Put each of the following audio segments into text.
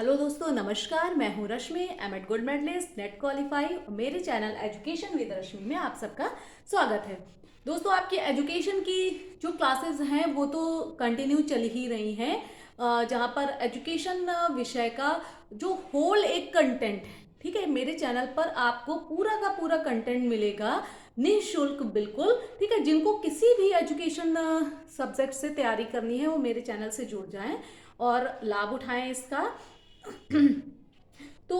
Hello दोस्तों, नमस्कार। मैं हूं Rashmi, M Ed gold medalist, NET qualify. मेरे चैनल एजुकेशन विद रश्मि में आप सबका स्वागत है। दोस्तों, आपकी एजुकेशन की जो क्लासेस हैं वो तो कंटिन्यू चल ही रही हैं, जहां पर एजुकेशन विषय का जो होल एक कंटेंट है, ठीक है, मेरे चैनल पर आपको पूरा का पूरा कंटेंट मिलेगा निःशुल्क, बिल्कुल, ठीक है। जिनको किसी भी एजुकेशन सब्जेक्ट से तैयारी करनी है वो मेरे चैनल से जुड़ जाएं और लाभ उठाएं इसका। तो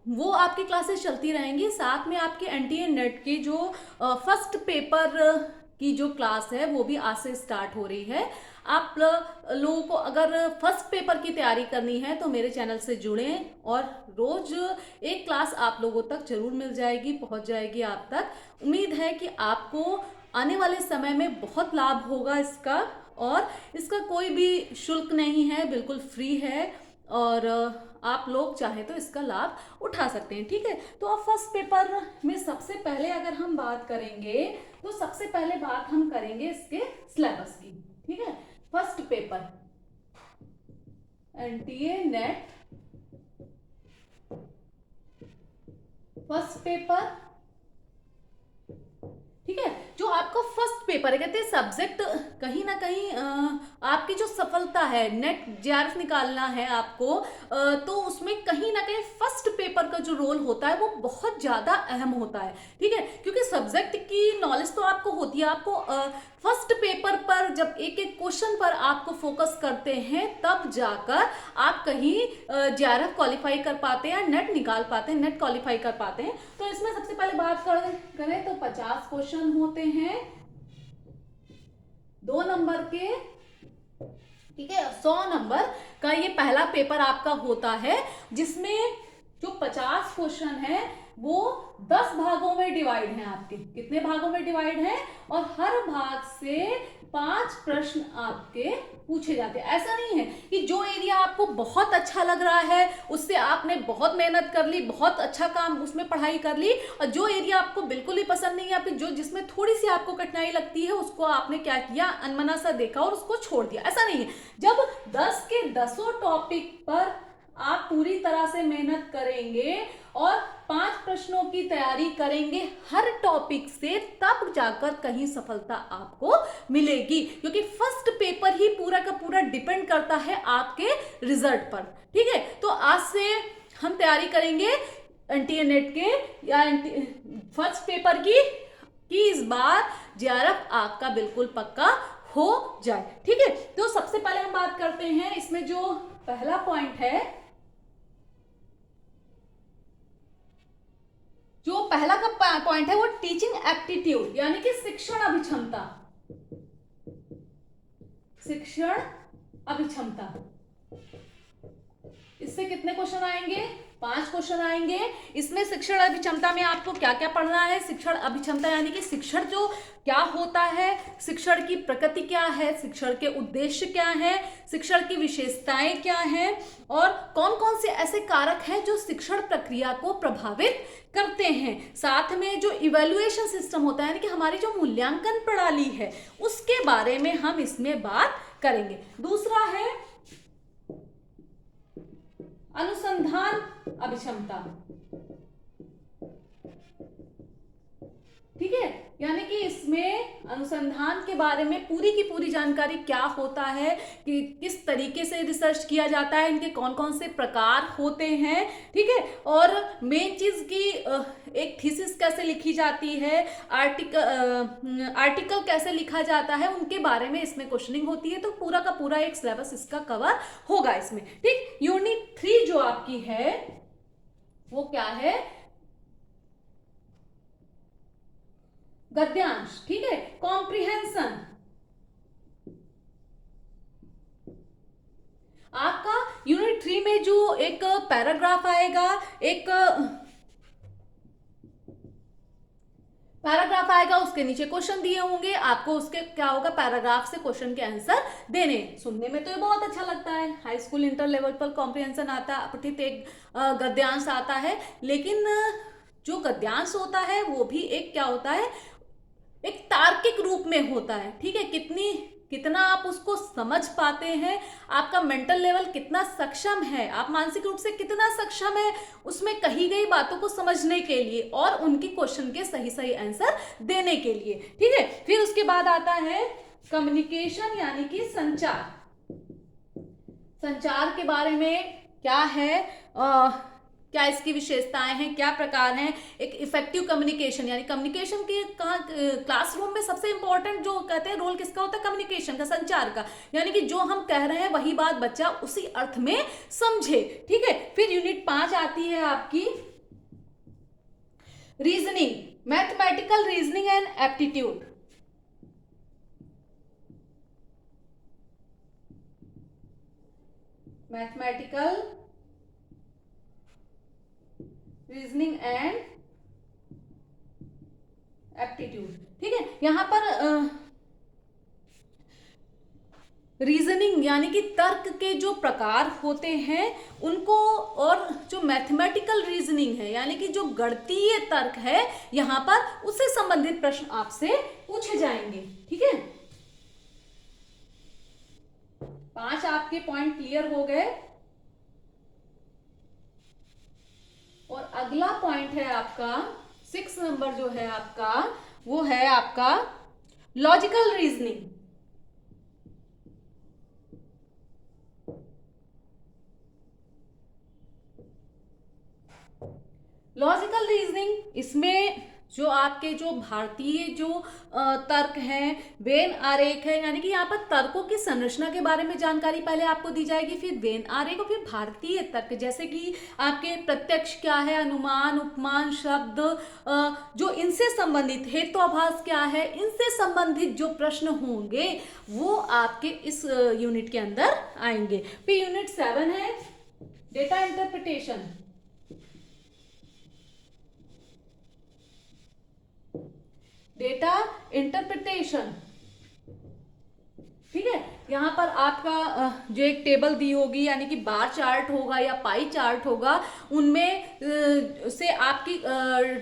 वो आपकी क्लासेस चलती रहेंगी। साथ में आपके एनटीए नेट की जो फर्स्ट पेपर की जो क्लास है वो भी आज से स्टार्ट हो रही है। आप लोगों को अगर फर्स्ट पेपर की तैयारी करनी है तो मेरे चैनल से जुड़ें और रोज एक क्लास आप लोगों तक जरूर मिल जाएगी, पहुंच जाएगी आप तक। उम्मीद है कि आपको आने वाले समय में बहुत लाभ होगा इसका, और इसका कोई भी शुल्क नहीं है, बिल्कुल फ्री है, और आप लोग चाहे तो इसका लाभ उठा सकते हैं, ठीक है। तो अब फर्स्ट पेपर में सबसे पहले अगर हम बात करेंगे तो सबसे पहले बात हम करेंगे इसके सिलेबस की, ठीक है। First paper NTA net first paper, ठीक है। जो आपका फर्स्ट पेपर है, कहते हैं सब्जेक्ट कहीं ना कहीं आपकी जो सफलता है, नेट जेआरएफ निकालना है आपको, तो उसमें कहीं ना कहीं फर्स्ट पेपर का जो रोल होता है वो बहुत ज्यादा अहम होता है, ठीक है। क्योंकि सब्जेक्ट की नॉलेज तो आपको होती है, आपको फर्स्ट पेपर पर जब एक एक क्वेश्चन पर आपको फोकस करते हैं तब जाकर आप कहीं जेआरएफ क्वालिफाई कर पाते हैं, नेट निकाल पाते हैं, नेट क्वालिफाई कर पाते हैं। तो इसमें सबसे पहले बात करें तो 50 क्वेश्चन होते हैं 2 नंबर के, ठीक है। 100 नंबर का ये पहला पेपर आपका होता है, जिसमें जो 50 क्वेश्चन है वो 10 भागों में डिवाइड है। आपके कितने भागों में डिवाइड है, और हर भाग से 5 प्रश्न आपके पूछे जाते हैं। ऐसा नहीं है कि जो एरिया आपको बहुत अच्छा लग रहा है उससे आपने बहुत मेहनत कर ली, बहुत अच्छा काम उसमें पढ़ाई कर ली, और जो एरिया आपको बिल्कुल ही पसंद नहीं है, या फिर जो जिसमें थोड़ी सी आपको कठिनाई लगती है उसको आपने क्या किया, अनमना सा देखा और उसको छोड़ दिया। ऐसा नहीं है। जब 10 के 10 टॉपिक पर आप पूरी तरह से मेहनत करेंगे और 5 प्रश्नों की तैयारी करेंगे हर टॉपिक से, तब जाकर कहीं सफलता आपको मिलेगी। क्योंकि फर्स्ट पेपर ही पूरा का पूरा डिपेंड करता है आपके रिजल्ट पर, ठीक है। तो आज से हम तैयारी करेंगे एनटीए नेट के या फर्स्ट पेपर की इस बार जेआरएफ आपका बिल्कुल पक्का हो जाए, ठीक है। तो सबसे पहले हम बात करते हैं, इसमें जो पहला पॉइंट है, जो पहला का पॉइंट है वो टीचिंग एप्टीट्यूड, यानी कि शिक्षण अभिक्षमता। शिक्षण अभिक्षमता, इससे कितने क्वेश्चन आएंगे, 5 क्वेश्चन आएंगे। इसमें शिक्षण अभिक्षमता में आपको क्या क्या पढ़ना है। शिक्षण अभिक्षमता यानी कि शिक्षण जो क्या होता है, शिक्षण की प्रकृति क्या है, शिक्षण के उद्देश्य क्या है, शिक्षण की विशेषताएं क्या हैं, और कौन कौन से ऐसे कारक हैं जो शिक्षण प्रक्रिया को प्रभावित करते हैं। साथ में जो इवैल्यूएशन सिस्टम होता है, यानी कि हमारी जो मूल्यांकन प्रणाली है, उसके बारे में हम इसमें बात करेंगे। दूसरा है अनुसंधान अभिक्षमता, ठीक है। यानी कि इसमें अनुसंधान के बारे में पूरी की पूरी जानकारी, क्या होता है, कि किस तरीके से रिसर्च किया जाता है, इनके कौन कौन से प्रकार होते हैं, ठीक है। और मेन चीज की एक थीसिस कैसे लिखी जाती है, आर्टिकल कैसे लिखा जाता है, उनके बारे में इसमें क्वेश्चनिंग होती है। तो पूरा का पूरा एक सिलेबस इसका कवर होगा इसमें, ठीक। यूनिट 3 जो आपकी है वो क्या है, गद्यांश, ठीक है, कॉम्प्रिहेंशन। आपका यूनिट 3 में जो एक पैराग्राफ आएगा, एक पैराग्राफ आएगा, उसके नीचे क्वेश्चन दिए होंगे, आपको उसके क्या होगा, पैराग्राफ से क्वेश्चन के आंसर देने। सुनने में तो ये बहुत अच्छा लगता है, हाई स्कूल इंटर लेवल पर कॉम्प्रिहेंशन आता है, अपठित एक गद्यांश आता है, लेकिन जो गद्यांश होता है वो भी एक क्या होता है, एक तार्किक रूप में होता है, ठीक है। कितनी कितना आप उसको समझ पाते हैं, आपका मेंटल लेवल कितना सक्षम है, आप मानसिक रूप से कितना सक्षम है उसमें कही गई बातों को समझने के लिए और उनकी क्वेश्चन के सही सही आंसर देने के लिए। ठीक है, फिर उसके बाद आता है कम्युनिकेशन यानी कि संचार। संचार के बारे में क्या है, क्या इसकी विशेषताएं हैं, क्या प्रकार हैं। एक इफेक्टिव कम्युनिकेशन यानी कम्युनिकेशन के कहाँ क्लासरूम में सबसे इंपॉर्टेंट जो कहते हैं रोल किसका होता है, कम्युनिकेशन का, संचार का, यानी कि जो हम कह रहे हैं वही बात बच्चा उसी अर्थ में समझे। ठीक है, फिर यूनिट 5 आती है आपकी reasoning, mathematical reasoning and aptitude. Mathematical reasoning and aptitude. ठीक है, यहां पर रीजनिंग यानी कि तर्क के जो प्रकार होते हैं उनको, और जो मैथमेटिकल रीजनिंग है यानी कि जो गणितीय तर्क है यहां पर उससे संबंधित प्रश्न आपसे पूछे जाएंगे। ठीक है, 5 आपके पॉइंट क्लियर हो गए। और अगला पॉइंट है आपका 6 नंबर जो है आपका, वो है आपका लॉजिकल रीजनिंग। लॉजिकल रीजनिंग, इसमें जो आपके जो भारतीय जो तर्क हैं, वेन आरेख है, यानी कि यहाँ पर तर्कों की संरचना के बारे में जानकारी पहले आपको दी जाएगी, फिर वेन आरेख और फिर भारतीय तर्क, जैसे कि आपके प्रत्यक्ष क्या है, अनुमान, उपमान, शब्द, जो इनसे संबंधित हेतुआभास क्या है, इनसे संबंधित जो प्रश्न होंगे वो आपके इस यूनिट के अंदर आएंगे। फिर यूनिट 7 है डेटा इंटरप्रिटेशन। डेटा इंटरप्रिटेशन, ठीक है, यहाँ पर आपका जो एक टेबल दी होगी यानी कि बार चार्ट होगा या पाई चार्ट होगा, उनमें से आपकी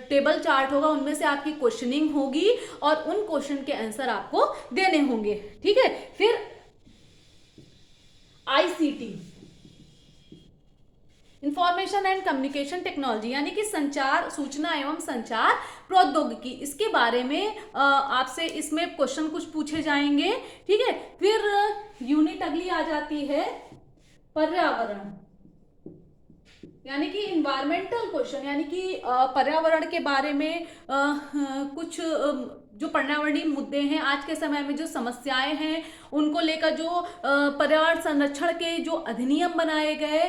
टेबल चार्ट होगा, उनमें से आपकी क्वेश्चनिंग होगी और उन क्वेश्चन के आंसर आपको देने होंगे। ठीक है, फिर ICT, information and communication technology, यानी कि संचार, सूचना एवं संचार प्रौद्योगिकी, इसके बारे में आपसे इसमें क्वेश्चन कुछ पूछे जाएंगे। ठीक है, फिर यूनिट अगली आ जाती है पर्यावरण, यानी कि इन्वायरमेंटल क्वेश्चन, यानी कि पर्यावरण के बारे में कुछ जो पर्यावरणीय मुद्दे हैं, आज के समय में जो समस्याएं हैं उनको लेकर जो पर्यावरण संरक्षण के जो अधिनियम बनाए गए,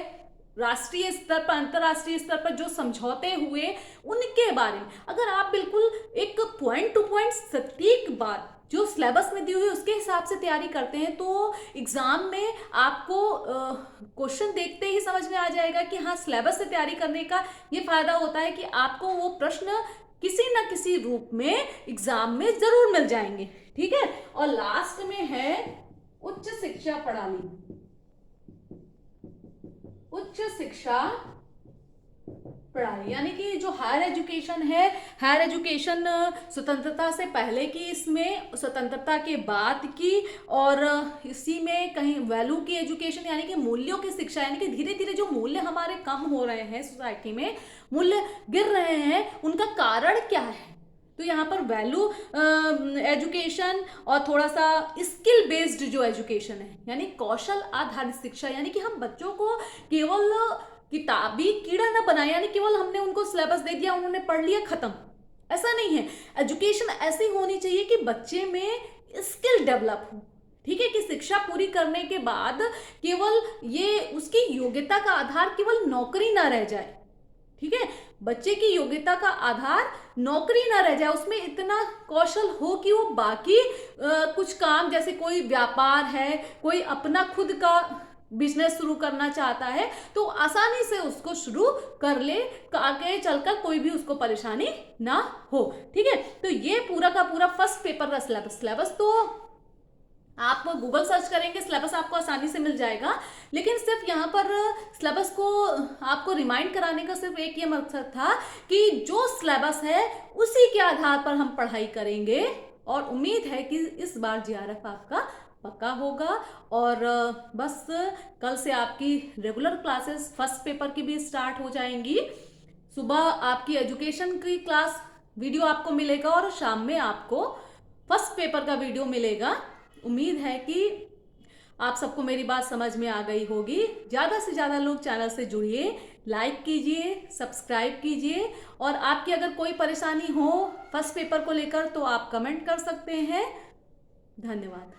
राष्ट्रीय स्तर पर, अंतरराष्ट्रीय स्तर पर जो समझौते हुए, उनके बारे में अगर आप बिल्कुल एक पॉइंट टू पॉइंट सटीक बात जो सिलेबस में दी हुई उसके हिसाब से तैयारी करते हैं तो एग्जाम में आपको क्वेश्चन देखते ही समझ में आ जाएगा कि हाँ, सिलेबस से तैयारी करने का ये फायदा होता है कि आपको वो प्रश्न किसी न किसी रूप में एग्जाम में जरूर मिल जाएंगे। ठीक है, और लास्ट में है उच्च शिक्षा प्रणाली, उच्च शिक्षा प्रणाली, यानी कि जो हायर एजुकेशन है, हायर एजुकेशन स्वतंत्रता से पहले की, इसमें स्वतंत्रता के बाद की, और इसी में कहीं वैल्यू की एजुकेशन यानी कि मूल्यों की शिक्षा, यानी कि धीरे धीरे जो मूल्य हमारे कम हो रहे हैं, सोसाइटी में मूल्य गिर रहे हैं, उनका कारण क्या है, तो यहाँ पर वैल्यू एजुकेशन और थोड़ा सा स्किल बेस्ड जो एजुकेशन है, यानी कौशल आधारित शिक्षा, यानी कि हम बच्चों को केवल किताबी कीड़ा ना बनाए, यानी केवल हमने उनको सिलेबस दे दिया, उन्होंने पढ़ लिया, खत्म, ऐसा नहीं है। एजुकेशन ऐसी होनी चाहिए कि बच्चे में स्किल डेवलप हो। ठीक है, कि शिक्षा पूरी करने के बाद केवल ये उसकी योग्यता का आधार केवल नौकरी ना रह जाए। ठीक है, बच्चे की योग्यता का आधार नौकरी ना रह जाए, उसमें इतना कौशल हो कि वो बाकी कुछ काम, जैसे कोई व्यापार है, कोई अपना खुद का बिजनेस शुरू करना चाहता है तो आसानी से उसको शुरू कर ले, आगे चलकर कोई भी उसको परेशानी ना हो। ठीक है, तो ये पूरा का पूरा फर्स्ट पेपर का सिलेबस तो आप गूगल सर्च करेंगे, सिलेबस आपको आसानी से मिल जाएगा, लेकिन सिर्फ यहाँ पर सिलेबस को आपको रिमाइंड कराने का सिर्फ एक ये मकसद था कि जो सिलेबस है उसी के आधार पर हम पढ़ाई करेंगे, और उम्मीद है कि इस बार जीआरएफ आपका पक्का होगा। और बस कल से आपकी रेगुलर क्लासेस फर्स्ट पेपर की भी स्टार्ट हो जाएंगी। सुबह आपकी एजुकेशन की क्लास वीडियो आपको मिलेगा और शाम में आपको फर्स्ट पेपर का वीडियो मिलेगा। उम्मीद है कि आप सबको मेरी बात समझ में आ गई होगी। ज़्यादा से ज़्यादा लोग चैनल से जुड़िए, लाइक कीजिए, सब्सक्राइब कीजिए, और आपकी अगर कोई परेशानी हो फर्स्ट पेपर को लेकर तो आप कमेंट कर सकते हैं। धन्यवाद।